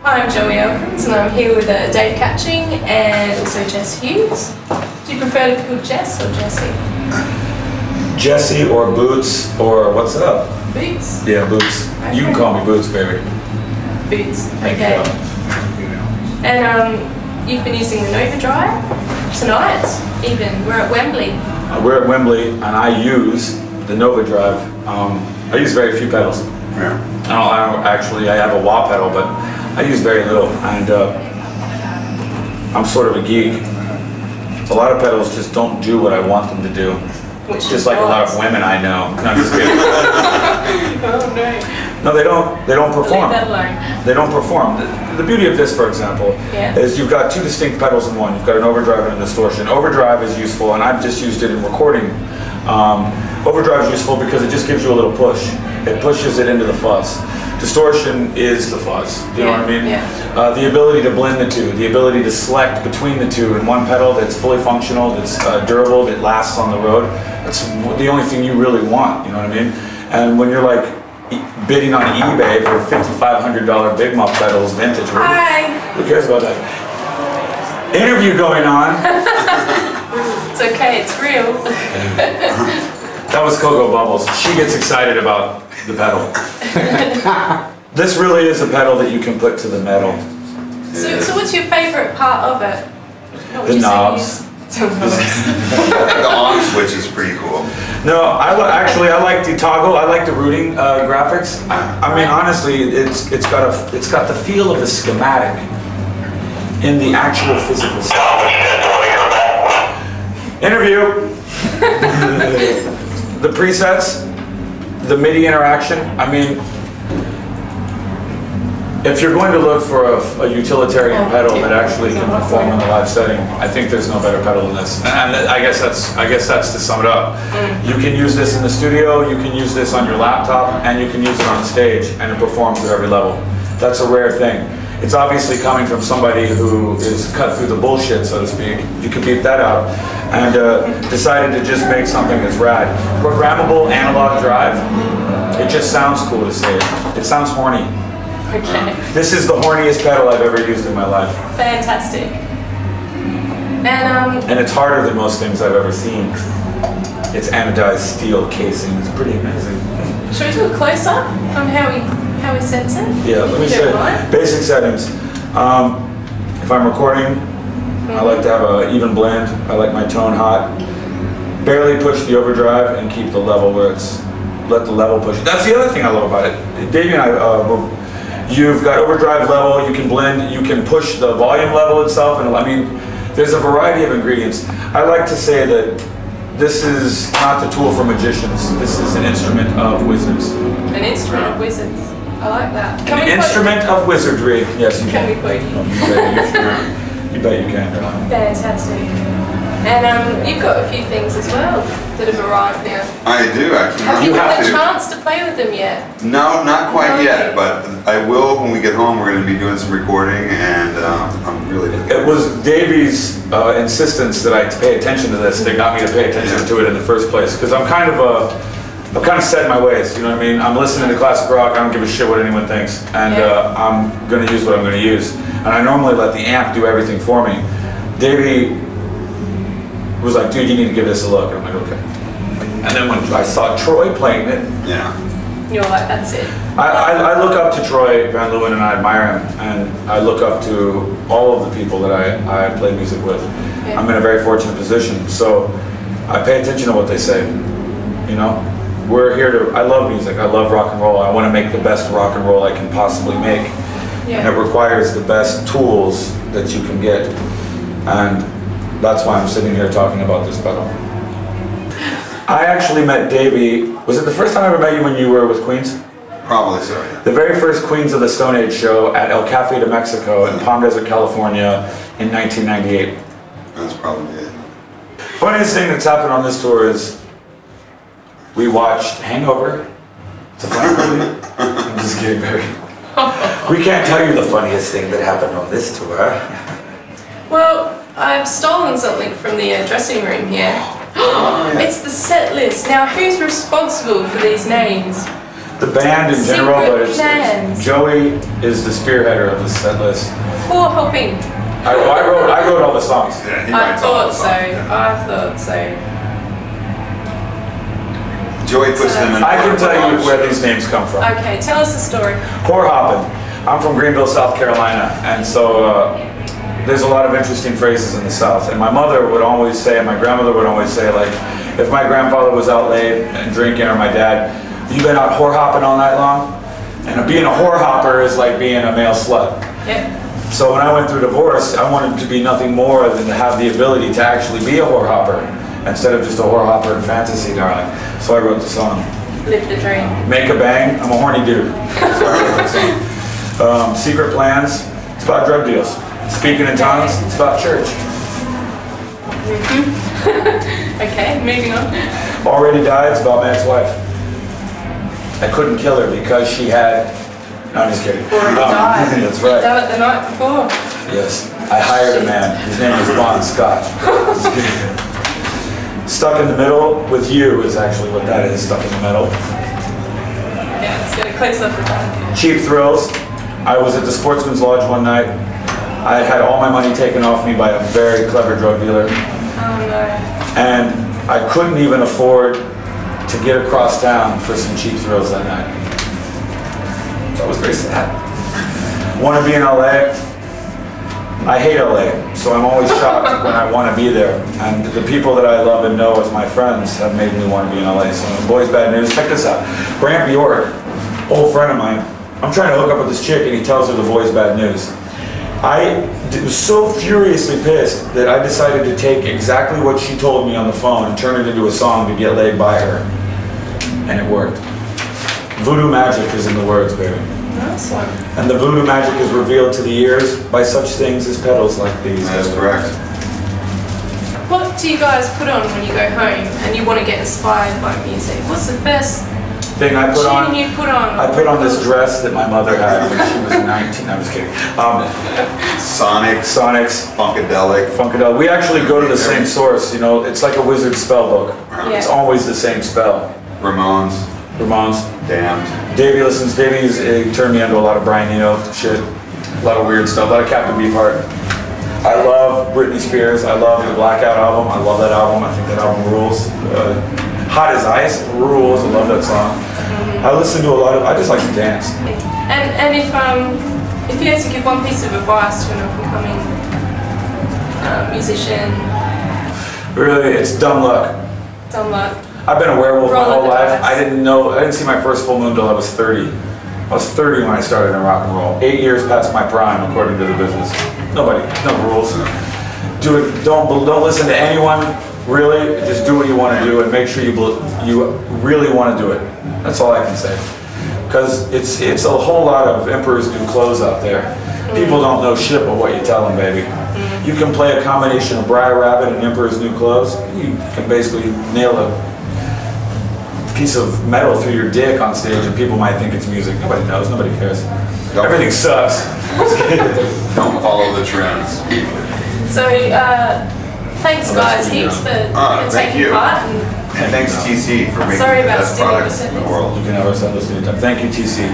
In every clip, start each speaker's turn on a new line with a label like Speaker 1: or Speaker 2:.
Speaker 1: I'm Joey Elkins and I'm here with Dave Catching and also Jesse Hughes. Do you prefer to be called Jess or Jesse?
Speaker 2: Jesse or Boots or what's up?
Speaker 1: Boots?
Speaker 2: Yeah, Boots.
Speaker 1: Okay.
Speaker 2: You can call me Boots, baby.
Speaker 1: Boots,
Speaker 2: Thank
Speaker 1: okay.
Speaker 2: you.
Speaker 1: And you've been using the Nova Drive tonight, even. We're at Wembley.
Speaker 2: We're at Wembley and I use the Nova Drive. I use very few pedals.
Speaker 3: Yeah.
Speaker 2: I have a wah pedal, but I use very little, and I'm sort of a geek. A lot of pedals just don't do what I want them to do.
Speaker 1: Which
Speaker 2: just like a lot of women I know. No, I'm just kidding.
Speaker 1: Oh no.
Speaker 2: No, they don't perform.
Speaker 1: Leave that alone.
Speaker 2: They don't perform. The beauty of this, for example, is you've got two distinct pedals in one. You've got an overdrive and a distortion. Overdrive is useful, and I've just used it in recording. Overdrive is useful because it just gives you a little push. It pushes it into the fuzz. Distortion is the fuzz. You know what I mean?
Speaker 1: Yeah.
Speaker 2: The ability to blend the two, the ability to select between the two in one pedal that's fully functional, that's durable, that lasts on the road. That's the only thing you really want. You know what I mean? And when you're like bidding on eBay for $5,500 Big Muff pedals, vintage.
Speaker 1: Hi.
Speaker 2: Who cares about that? Interview going on.
Speaker 1: It's okay, it's real.
Speaker 2: That was Cocoa Bubbles. She gets excited about the pedal. This really is a pedal that you can put to the metal.
Speaker 1: So what's your favourite part of it? What would
Speaker 2: The
Speaker 1: you say
Speaker 2: knobs.
Speaker 3: The on switch is pretty cool.
Speaker 2: No, I like the toggle. I like the routing graphics. I mean, honestly, it's got the feel of a schematic in the actual physical sound. Interview. The presets, the MIDI interaction. I mean, if you're going to look for a utilitarian pedal that actually can perform in a live setting, I think there's no better pedal than this. And I guess that's to sum it up. You can use this in the studio, you can use this on your laptop, and you can use it on stage, and it performs at every level. That's a rare thing. It's obviously coming from somebody who is cut through the bullshit, so to speak. You can beat that out. And decided to just make something that's rad. Programmable analog drive. It just sounds cool to say it. It sounds horny.
Speaker 1: Okay.
Speaker 2: This is the horniest pedal I've ever used in my life.
Speaker 1: Fantastic.
Speaker 2: And it's harder than most things I've ever seen. It's anodized steel casing. It's pretty amazing.
Speaker 1: Should we do a close-up on how we sense it?
Speaker 2: Yeah, let me show you. Basic settings. If I'm recording, I like to have an even blend. I like my tone hot. Barely push the overdrive and keep the level where it's, let the level push. That's the other thing I love about it. Davey and I, you've got overdrive level, you can blend, you can push the volume level itself, and I mean, there's a variety of ingredients. I like to say that this is not the tool for magicians. This is an instrument of wizards.
Speaker 1: An instrument of wizards. I like that.
Speaker 2: An instrument of wizardry. Yes, you
Speaker 1: can.
Speaker 2: can.
Speaker 1: We quote you?
Speaker 2: You bet you can, darling.
Speaker 1: Fantastic. And you've got a few things as well that have arrived now.
Speaker 3: I do actually.
Speaker 1: Have you had the chance to play with them yet?
Speaker 3: No, not quite yet, but I will when we get home. We're going to be doing some recording, and I'm really looking.
Speaker 2: It was Davey's insistence that I pay attention to this that got me to pay attention to it in the first place, because I'm kind of set in my ways, you know what I mean? I'm listening to classic rock, I don't give a shit what anyone thinks, and I'm going to use what I'm going to use. And I normally let the amp do everything for me. Davey was like, dude, you need to give this a look. And I'm like, okay. And then when I saw Troy playing it,
Speaker 1: you're like, that's it.
Speaker 2: I look up to Troy Van Leeuwen and I admire him, and I look up to all of the people that I play music with. Yeah. I'm in a very fortunate position, so I pay attention to what they say, you know? We're here to, I love music, I love rock and roll, I want to make the best rock and roll I can possibly make. Yeah. And it requires the best tools that you can get. And that's why I'm sitting here talking about this pedal. I actually met Davey, was it the first time I ever met you when you were with Queens?
Speaker 3: Probably so, yeah.
Speaker 2: The very first Queens of the Stone Age show at El Cafe de Mexico in Palm Desert, California in 1998.
Speaker 3: That's probably it.
Speaker 2: Funniest thing that's happened on this tour is we watched Hangover. It's a funny movie. I'm just kidding, baby. We can't tell you the funniest thing that happened on this tour.
Speaker 1: Well, I've stolen something from the dressing room here. It's the set list. Now, who's responsible for these names?
Speaker 2: The band in general, but it's Joey is the spearheader of the set list.
Speaker 1: Poor hopping.
Speaker 2: I wrote all the songs.
Speaker 3: Yeah, he
Speaker 1: I
Speaker 3: writes all the
Speaker 1: thought so.
Speaker 3: songs, yeah.
Speaker 1: I thought so.
Speaker 3: Joey puts them in.
Speaker 2: I can tell you where these names come from.
Speaker 1: Okay, tell us the story.
Speaker 2: Whore hopping. I'm from Greenville, South Carolina, and so there's a lot of interesting phrases in the South. And my mother would always say, and my grandmother would always say, like, if my grandfather was out late and drinking, or my dad, you been out whore hopping all night long? And being a whore hopper is like being a male slut.
Speaker 1: Yep.
Speaker 2: So when I went through divorce, I wanted to be nothing more than to have the ability to actually be a whore hopper instead of just a whore hopper in fantasy, darling. So I wrote the song.
Speaker 1: Live the dream.
Speaker 2: Make a bang, I'm a horny dude. So I wrote the song. Secret plans, it's about drug deals. Speaking in tongues, it's about church.
Speaker 1: Okay, moving on.
Speaker 2: Already died, it's about my ex-wife. I couldn't kill her because she had... No, I'm just kidding.
Speaker 1: Already died.
Speaker 2: That's right.
Speaker 1: Done it the night before.
Speaker 2: Yes, I hired a man. His name is Bon Scott. Stuck in the middle with you is actually what that is, stuck in the middle.
Speaker 1: Yeah, let's get a close up of that.
Speaker 2: Cheap thrills. I was at the Sportsman's Lodge one night. I had all my money taken off me by a very clever drug dealer.
Speaker 1: Oh no.
Speaker 2: And I couldn't even afford to get across town for some cheap thrills that night. That was very sad. Want to be in LA? I hate LA, so I'm always shocked when I want to be there. And the people that I love and know as my friends have made me want to be in LA. So Boys Bad News, check this out. Brant Bjork, old friend of mine, I'm trying to hook up with this chick and he tells her the Boys Bad News. I was so furiously pissed that I decided to take exactly what she told me on the phone and turn it into a song to get laid by her. And it worked. Voodoo magic is in the words, baby.
Speaker 1: Nice one.
Speaker 2: And the voodoo magic is revealed to the ears by such things as petals like these.
Speaker 3: That's correct.
Speaker 1: What do you guys put on when you go home and you want to get inspired by music? What's the first
Speaker 2: Thing I put on?
Speaker 1: tune you put on?
Speaker 2: I put on this dress that my mother had when she was 19. I'm just kidding. Sonics. Funkadelic. We actually go to the same source. You know, it's like a wizard spell book.
Speaker 1: Yeah.
Speaker 2: It's always the same spell.
Speaker 3: Ramones. Damned.
Speaker 2: Davey's turned me into a lot of Brian Eno shit, a lot of weird stuff, a lot of Captain Beefheart. I love Britney Spears. I love the Blackout album. I love that album. I think that album rules. Hot as Ice rules. I love that song. I listen to a lot of. I just like to dance.
Speaker 1: And if you had to give one piece of advice to an up-and-coming musician,
Speaker 2: Really, it's dumb luck.
Speaker 1: dumb luck.
Speaker 2: I've been a werewolf my
Speaker 1: Roll
Speaker 2: whole
Speaker 1: the
Speaker 2: life.
Speaker 1: dice.
Speaker 2: I didn't see my first full moon until I was 30. I was 30 when I started in rock and roll. 8 years past my prime, according to the business. No rules. Do it. Don't listen to anyone. Really, just do what you want to do, and make sure you really want to do it. That's all I can say. Because it's a whole lot of Emperor's New Clothes out there. People don't know shit but what you tell them, baby. You can play a combination of Briar Rabbit and Emperor's New Clothes. You can basically nail a piece of metal through your dick on stage and people might think it's music. Nobody knows, nobody cares. Everything sucks.
Speaker 3: Don't follow the trends.
Speaker 1: So, thanks guys heaps for taking part.
Speaker 3: And thanks TC for making
Speaker 1: Sorry
Speaker 3: the
Speaker 1: about
Speaker 3: best
Speaker 1: stealing
Speaker 3: product
Speaker 1: the
Speaker 3: in the world.
Speaker 2: You can never send this anytime. Thank you, TC.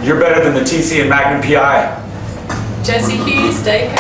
Speaker 2: You're better than the TC and Magnum PI.
Speaker 1: Jesse Hughes, Dayco.